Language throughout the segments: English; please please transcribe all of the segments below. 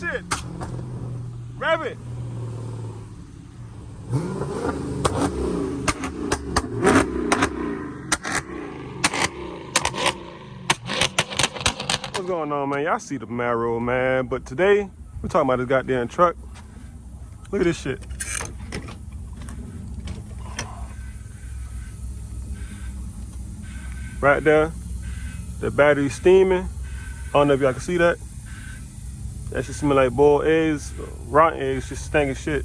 that shit. Grab it. What's going on, man? Y'all see the Camaro, man. But today, we're talking about this goddamn truck. Look at this shit. Right there, the battery's steaming. I don't know if y'all can see that. That should smell like boiled eggs, rotten eggs, just stinking shit.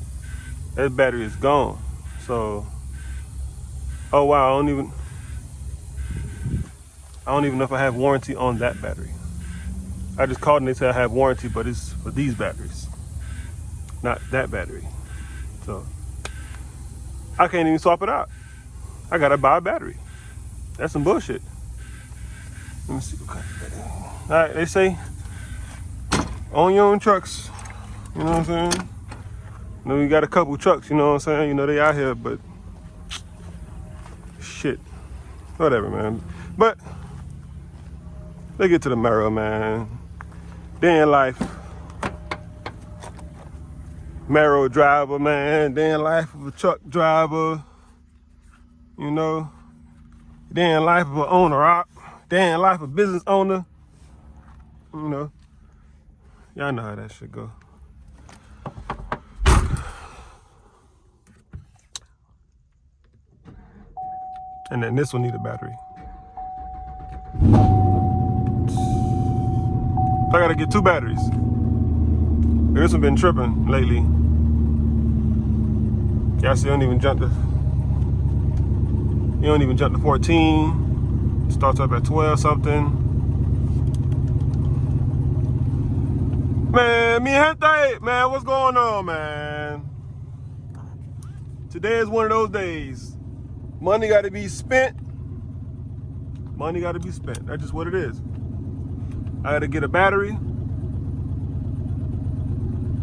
That battery is gone. So, oh wow, I don't even know if I have warranty on that battery. I just called and they said I have warranty, but it's for these batteries, not that battery. So, I can't even swap it out. I gotta buy a battery. That's some bullshit. Let me see what kind of battery. All right, they say, own your own trucks. You know what I'm saying? You know, you got a couple trucks, you know what I'm saying? You know, they out here, but shit. Whatever, man. But let's get to the Camaro, man. Day in life. Camaro driver, man. Day in life of a truck driver. You know? Day in life of an owner. Day in life of a business owner. You know? Y'all know how that shit go. And then this one need a battery. I gotta get two batteries. This one been tripping lately. Y'all see, you don't even jump to 14. Starts up at 12 something. Man, mi gente, man, what's going on, man? Today is one of those days. Money got to be spent. Money got to be spent. That's just what it is. I got to get a battery.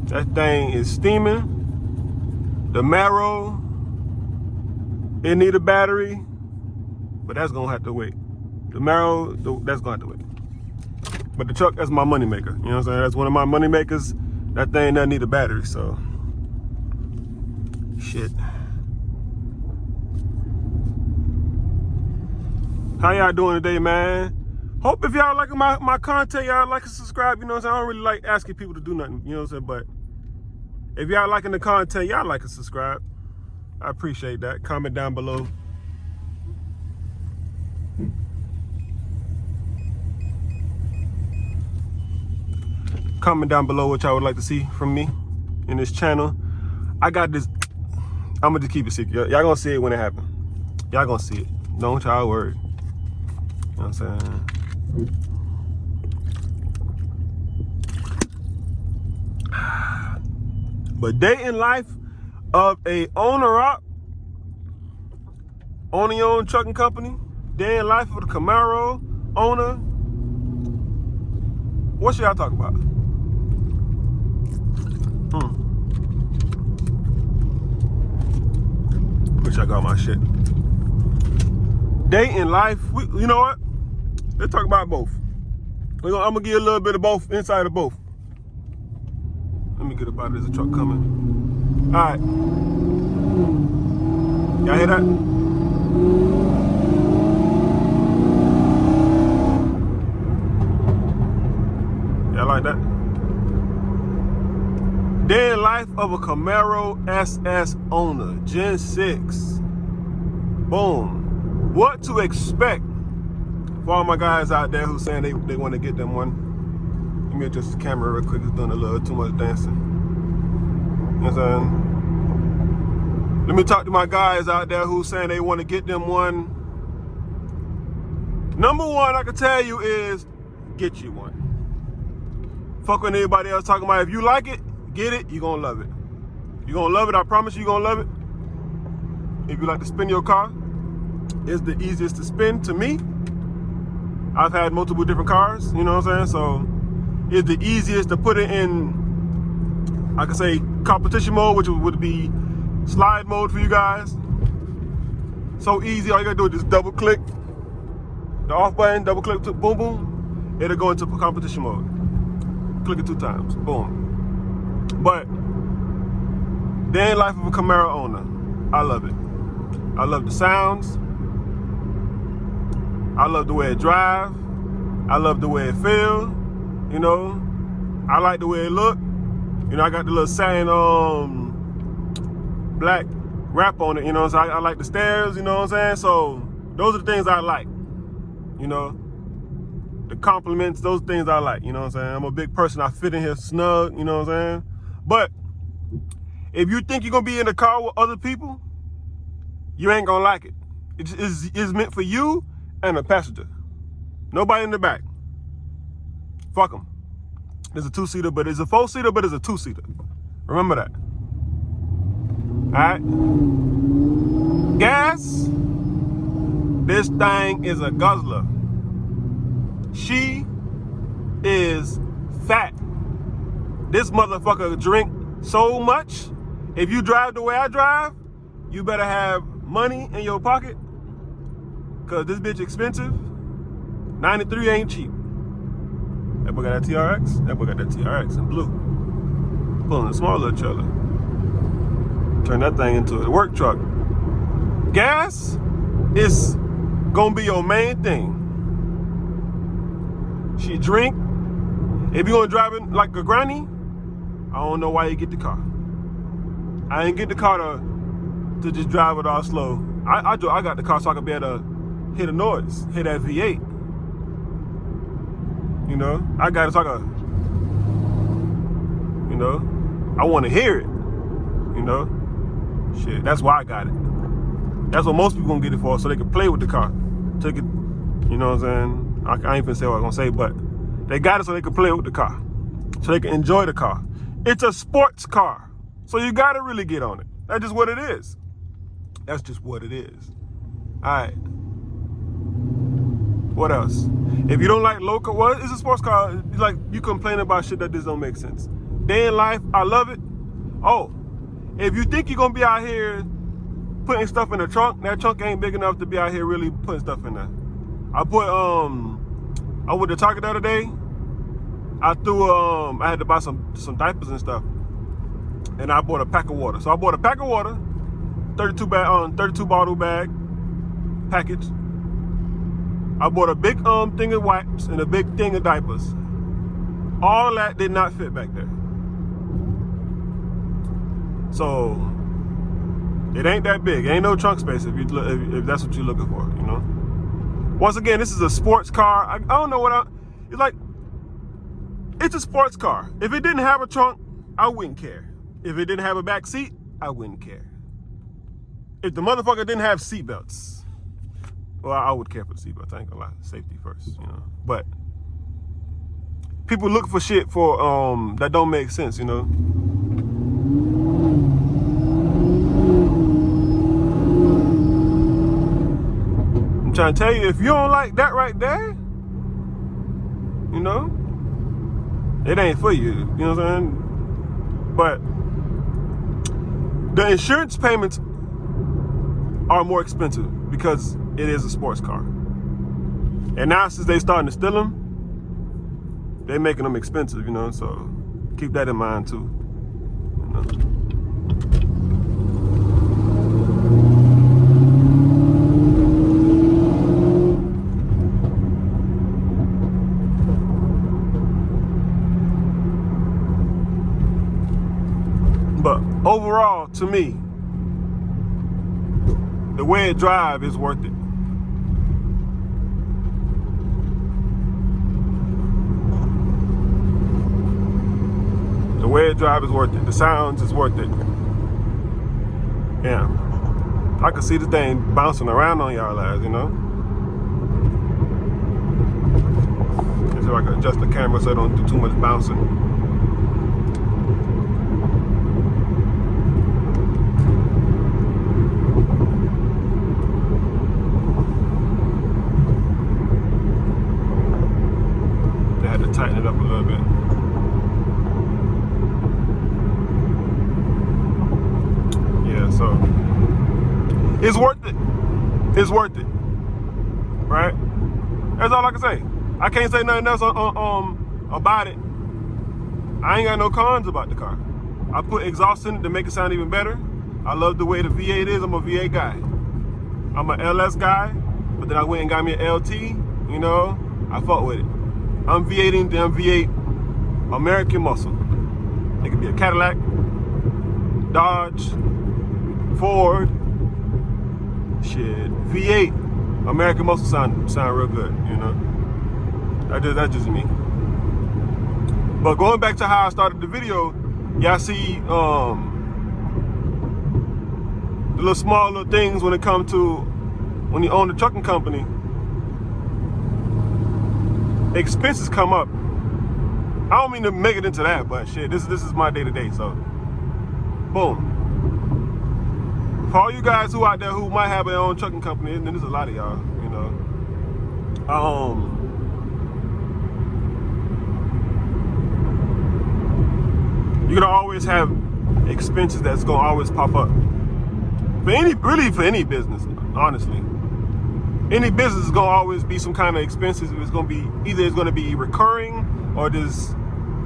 That thing is steaming. The Camaro, it need a battery, but that's gonna have to wait. The Camaro, that's gonna have to wait. But the truck, that's my money maker. You know what I'm saying? That's one of my money makers. That thing doesn't need a battery, so shit. How y'all doing today, man? Hope if y'all liking my content, y'all like and subscribe. You know what I'm saying? I don't really like asking people to do nothing. You know what I'm saying? But if y'all liking the content, y'all like and subscribe. I appreciate that. Comment down below. Comment down below what y'all would like to see from me in this channel. I got this. I'm gonna just keep it secret. Y'all gonna see it when it happens. Y'all gonna see it. Don't y'all worry. You know what I'm saying? But day in life of a owning your own trucking company, day in life of the Camaro owner. What should y'all talk about? Wish I got my shit. Day in life, you know what? Let's talk about both. I'm gonna give you a little bit of both, inside of both. Let me get up out of this, a truck coming. All right. Y'all hear that? Y'all like that? Day in life of a Camaro SS owner, Gen 6. Boom. What to expect for all my guys out there who saying they want to get them one. Let me adjust the camera real quick. It's doing a little too much dancing. You know what I'm saying? Let me talk to my guys out there who saying they want to get them one. Number one, I can tell you is get you one. Fuck with anybody else talking about. If you like it, get it. You're gonna love it. You're gonna love it. I promise you, you're gonna love it. If you like to spin your car, it's the easiest to spin to me. I've had multiple different cars, you know what I'm saying? So it's the easiest to put it in, I could say, competition mode, which would be slide mode for you guys. So easy, all you gotta do is just double click the off button, double click, boom, boom. It'll go into competition mode. Click it 2 times, boom. But day in life of a Camaro owner, I love it. I love the sounds. I love the way it drives. I love the way it feels. You know, I like the way it look. You know, I got the little satin black wrap on it. You know, so I like the stairs. You know what I'm saying? So those are the things I like. You know, the compliments, those things I like. You know what I'm saying? I'm a big person. I fit in here snug. You know what I'm saying? But if you think you're gonna be in a car with other people, you ain't gonna like it. It's meant for you and a passenger. Nobody in the back. Fuck them. There's a two-seater, but it's a four-seater, but it's a two-seater. Remember that. All right? Gas. This thing is a guzzler. She is fat. This motherfucker drink so much. If you drive the way I drive, you better have money in your pocket, cause this bitch expensive. 93 ain't cheap. That boy got that TRX. That boy got that TRX in blue. Pulling a small little trailer. Turn that thing into a work truck. Gas is gonna be your main thing. She drink. If you gonna drive it like a granny, I don't know why you get the car. I ain't get the car to just drive it all slow. I got the car so I can be able to hear the noise, hear that V8. You know, I got it so I can, you know, I want to hear it. You know, shit, that's why I got it. That's what most people gonna get it for, so they can play with the car. So they can, you know what I'm saying? I ain't finna say what I'm gonna say, but they got it so they can play with the car, so they can enjoy the car. It's a sports car, so you gotta really get on it. That's just what it is. That's just what it is. All right. What else? If you don't like local, well, it's a sports car. Like, you complain about shit that just don't make sense. Day in life, I love it. Oh, if you think you're gonna be out here putting stuff in the trunk, that trunk ain't big enough to be out here really putting stuff in there. I went to Target the other day. I had to buy some diapers and stuff, and I bought a pack of water. So I bought a pack of water, 32 bottle bag package. I bought a big thing of wipes and a big thing of diapers. All that did not fit back there. So it ain't that big. It ain't no trunk space if that's what you're looking for, you know. Once again, this is a sports car. I don't know what it's like. It's a sports car. If it didn't have a trunk, I wouldn't care. If it didn't have a back seat, I wouldn't care. If the motherfucker didn't have seatbelts, well, I would care for the seatbelts. I ain't gonna lie. Safety first, you know. But people look for shit for that don't make sense, you know. I'm trying to tell you, if you don't like that right there, you know, it ain't for you. You know what I'm saying? But the insurance payments are more expensive because it is a sports car. And now since they starting to steal them, they making them expensive, you know, so keep that in mind too. You know? But overall, to me, the way it drives is worth it. The way it drives is worth it. The sounds is worth it. Yeah. I can see the thing bouncing around on y'all ass, you know? Let's see if I can adjust the camera so I don't do too much bouncing. They had to tighten it up a little bit. So it's worth it. It's worth it, right? That's all I can say. I can't say nothing else about it. I ain't got no cons about the car. I put exhaust in it to make it sound even better. I love the way the V8 is. I'm a V8 guy. I'm an LS guy, but then I went and got me an LT. You know, I fuck with it. I'm V8ing the V8 American muscle. It could be a Cadillac, Dodge, Ford, shit. V8 American muscle sound real good. You know, that's just me. But going back to how I started the video, y'all see the little small little things when it comes to when you own a trucking company. Expenses come up. I don't mean to make it into that, but shit, this is my day-to-day, so boom. For all you guys who out there who might have their own trucking company, and there's a lot of y'all, you know. You're gonna always have expenses that's gonna always pop up. For any business, honestly. Any business is gonna always be some kind of expenses. It's gonna be either it's gonna be recurring or this.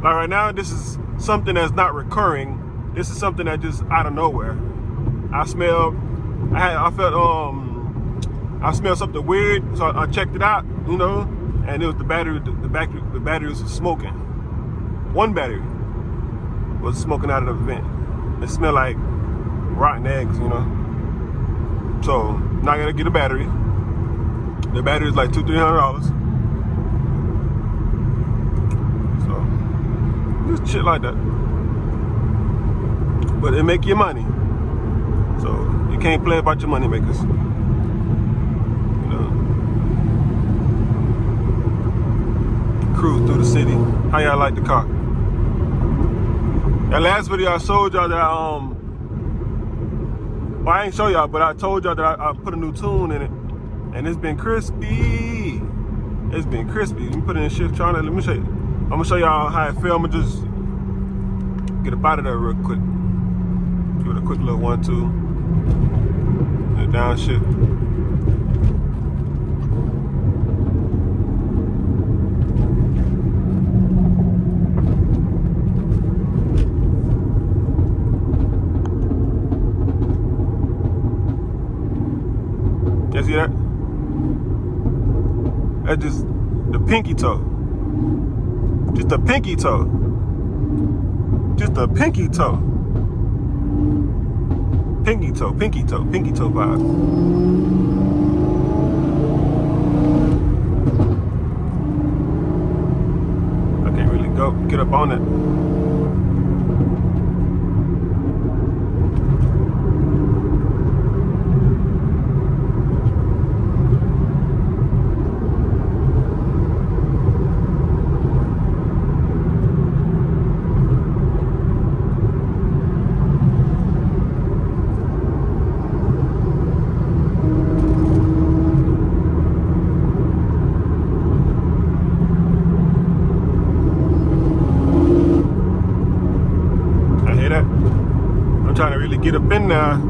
Like right now, this is something that's not recurring. This is something that just out of nowhere. I smelled something weird, so I checked it out, you know, and it was the battery. The battery was smoking. One battery was smoking out of the vent. It smelled like rotten eggs, you know. So now I gotta get a battery. The battery is like $200-300. So just shit like that. But it make you money. So you can't play about your money makers. You know. Cruise through the city. How y'all like the car? That last video I showed y'all that well, I ain't show y'all, but I told y'all that I put a new tune in it, and it's been crispy. It's been crispy. Let me put it in shift trying to. Let me show you. I'm gonna show y'all how it feel. I'm gonna just get up out of there real quick. Give it a quick little 1-2. And down shift. You see that? That's just the pinky toe. Just the pinky toe. Just the pinky toe. Pinky toe, pinky toe, pinky toe vibe. I can't really get up on it. I'm trying to really get up in there.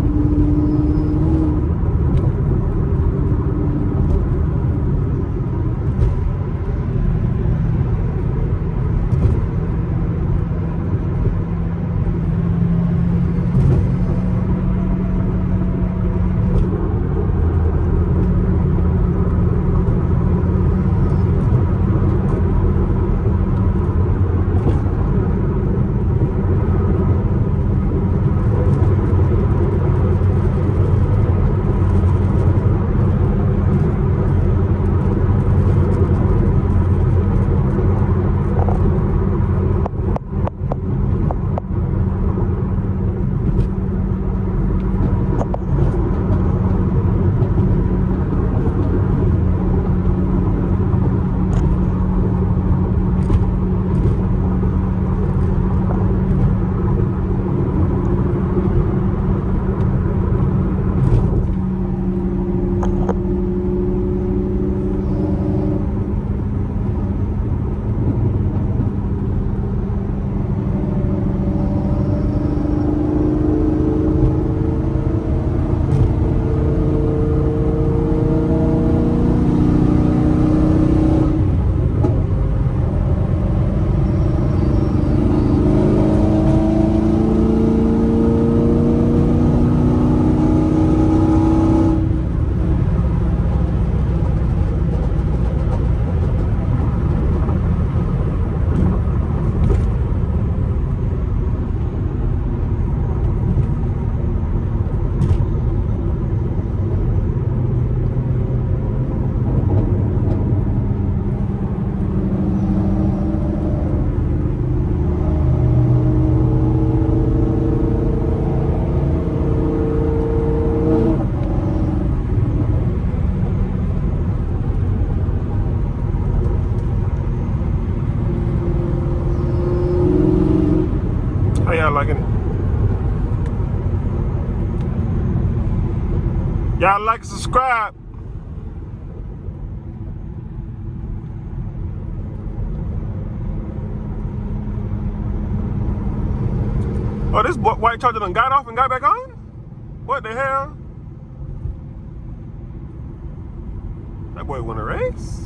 Y'all liking it? Y'all like and subscribe. Oh, this white Charger done got off and got back on? What the hell? That boy won a race.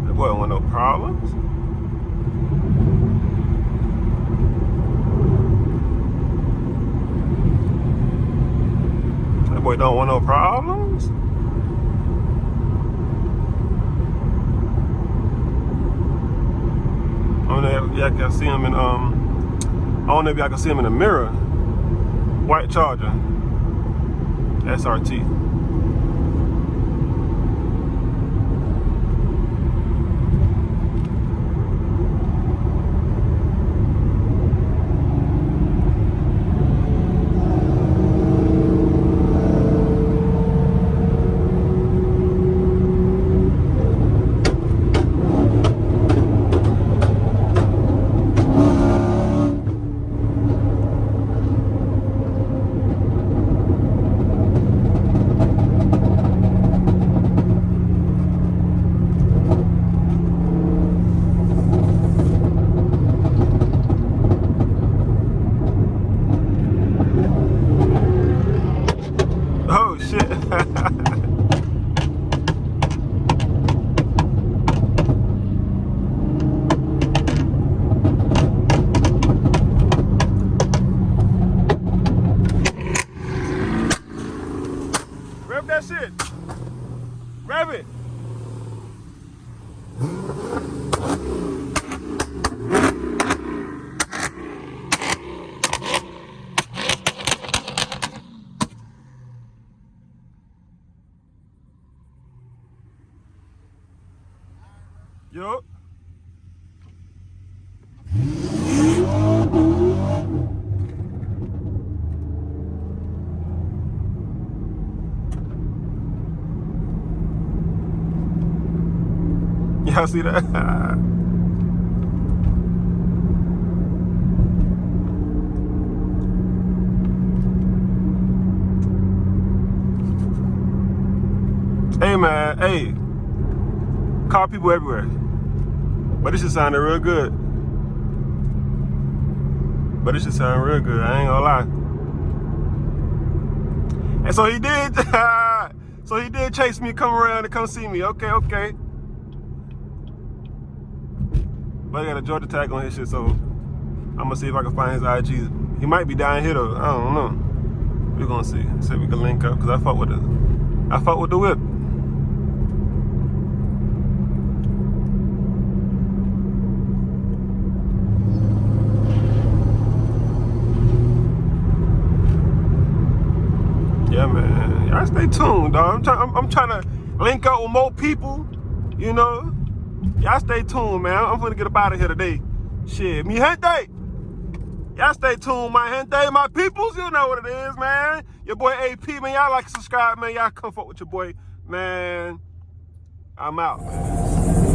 That boy don't want no problems. That boy don't want no problems. I don't know if y'all can see him in I don't know if y'all can see him in the mirror. White Charger. SRT. Oh shit. Rev that shit. Rev it. Yup. Y'all see that? Hey man, hey. Car people everywhere. But this shit sounded real good. I ain't gonna lie. And so he did, so he did chase me, come around and come see me. Okay. But he got a Georgia tag on his shit, so I'm gonna see if I can find his IG. He might be down here though, I don't know. We're gonna see if we can link up, cause I fuck with the whip. Yeah, man. Y'all stay tuned, dog. I'm trying to link up with more people, you know. Y'all stay tuned, man. I'm gonna get up out of here today. Shit, mi gente. Y'all stay tuned, my gente, my peoples. You know what it is, man. Your boy AP, man. Y'all like, subscribe, man. Y'all come fuck with your boy, man. I'm out, man.